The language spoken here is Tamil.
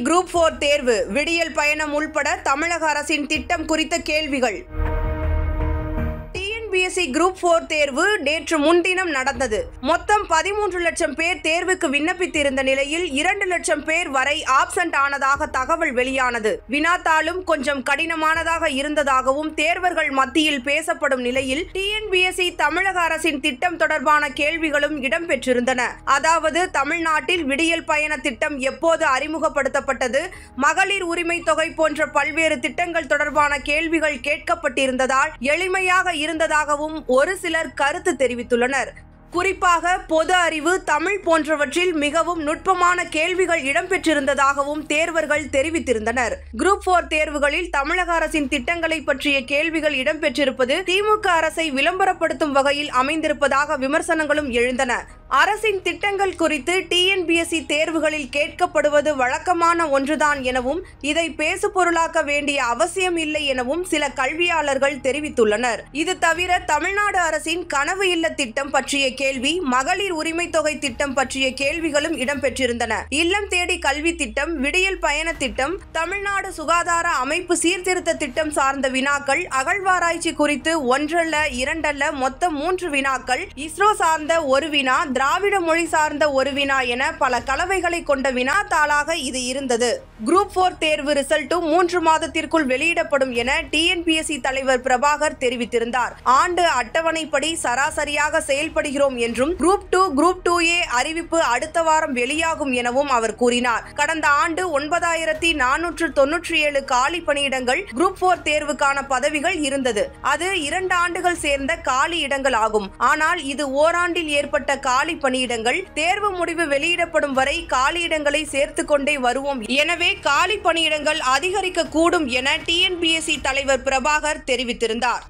குரூப் 4 தேர்வு விடியல் பயணம் உள்பட தமிழக அரசின் திட்டம் குறித்த கேள்விகள். டிஎன்பிஎஸ்சி குரூப் 4 தேர்வு நேற்று முன்தினம் நடந்தது. மொத்தம் 13 லட்சம் பேர் தேர்வுக்கு விண்ணப்பித்திருந்த நிலையில் 2 லட்சம் பேர் வரை ஆப்சென்ட் ஆனதாக தகவல் வெளியானது. வினாத்தாளும் கொஞ்சம் கடினமானதாக இருந்ததாகவும் தேர்வர்கள் மத்தியில் பேசப்படும் நிலையில் டிஎன்பிஎஸ்சி தமிழக அரசின் திட்டம் தொடர்பான கேள்விகளும் இடம்பெற்றிருந்தன. அதாவது தமிழ்நாட்டில் விடியல் பயண திட்டம் எப்போது அறிமுகப்படுத்தப்பட்டது, மகளிர் உரிமை தொகை போன்ற பல்வேறு திட்டங்கள் தொடர்பான கேள்விகள் கேட்கப்பட்டிருந்ததால் எளிமையாக இருந்ததாகவும் ஒரு சிலர் கருத்து தெரிவித்துள்ளனர். குறிப்பாக பொது அறிவு, தமிழ் போன்றவற்றில் மிகவும் நுட்பமான கேள்விகள் இடம்பெற்றிருந்ததாகவும் தேர்வர்கள் தெரிவித்திருந்தனர். குரூப் 4 தேர்வுகளில் தமிழக அரசின் திட்டங்களை பற்றிய கேள்விகள் இடம்பெற்றிருப்பது திமுக அரசை விளம்பரப்படுத்தும் வகையில் அமைந்திருப்பதாக விமர்சனங்களும் எழுந்தன. அரசின் திட்டங்கள் குறித்து டிஎன்பிஎஸ்சி தேர்வுகளில் கேட்கப்படுவது வழக்கமான ஒன்றுதான் எனவும் இதை பேசு பொருளாக்க வேண்டிய அவசியம் இல்லை எனவும் சில கல்வியாளர்கள் தெரிவித்துள்ளனர். இது தவிர தமிழ்நாடு அரசின் கனவு இல்ல திட்டம் பற்றிய கேள்வி, மகளிர் உரிமை தொகை திட்டம் பற்றிய கேள்விகளும் இடம்பெற்றிருந்தன. இல்லம் தேடி கல்வி திட்டம், விடியல் பயண திட்டம், தமிழ்நாடு சுகாதார அமைப்பு சீர்திருத்த திட்டம் சார்ந்த வினாக்கள், அகழ்வாராய்ச்சி குறித்து ஒன்றல்ல இரண்டல்ல மொத்தம் 3 வினாக்கள், இஸ்ரோ சார்ந்த ஒரு வினா, திராவிட மொழி சார்ந்த ஒரு வினா என பல கலவைகளை கொண்ட வினாத்தாளாக இது இருந்தது. குரூப் 4 தேர்வு ரிசல்ட்டும் 3 மாதத்திற்குள் வெளியிடப்படும் என டிஎன்பிஎஸ்சி தலைவர் பிரபாகர் தெரிவித்திருந்தார். ஆண்டு அட்டவணைப்படி சராசரியாக செயல்படுகிறோம் என்றும் குரூப் 2, குரூப் 2A அறிவிப்பு அடுத்த வாரம் வெளியாகும் எனவும் அவர் கூறினார். கடந்த ஆண்டு 9497 காலி பணியிடங்கள் குரூப் 4 தேர்வுக்கான பதவிகள் இருந்தது. அது 2 ஆண்டுகள் சேர்ந்த காலி இடங்கள் ஆகும். ஆனால் இது ஓராண்டில் ஏற்பட்ட காலி பணியிடங்கள். தேர்வு முடிவு வெளியிடப்படும் வரை காலியிடங்களை சேர்த்துக் கொண்டே வருவோம். எனவே காலி பணியிடங்கள் அதிகரிக்க கூடும் என டிஎன்பிஎஸ்சி தலைவர் பிரபாகர் தெரிவித்திருந்தார்.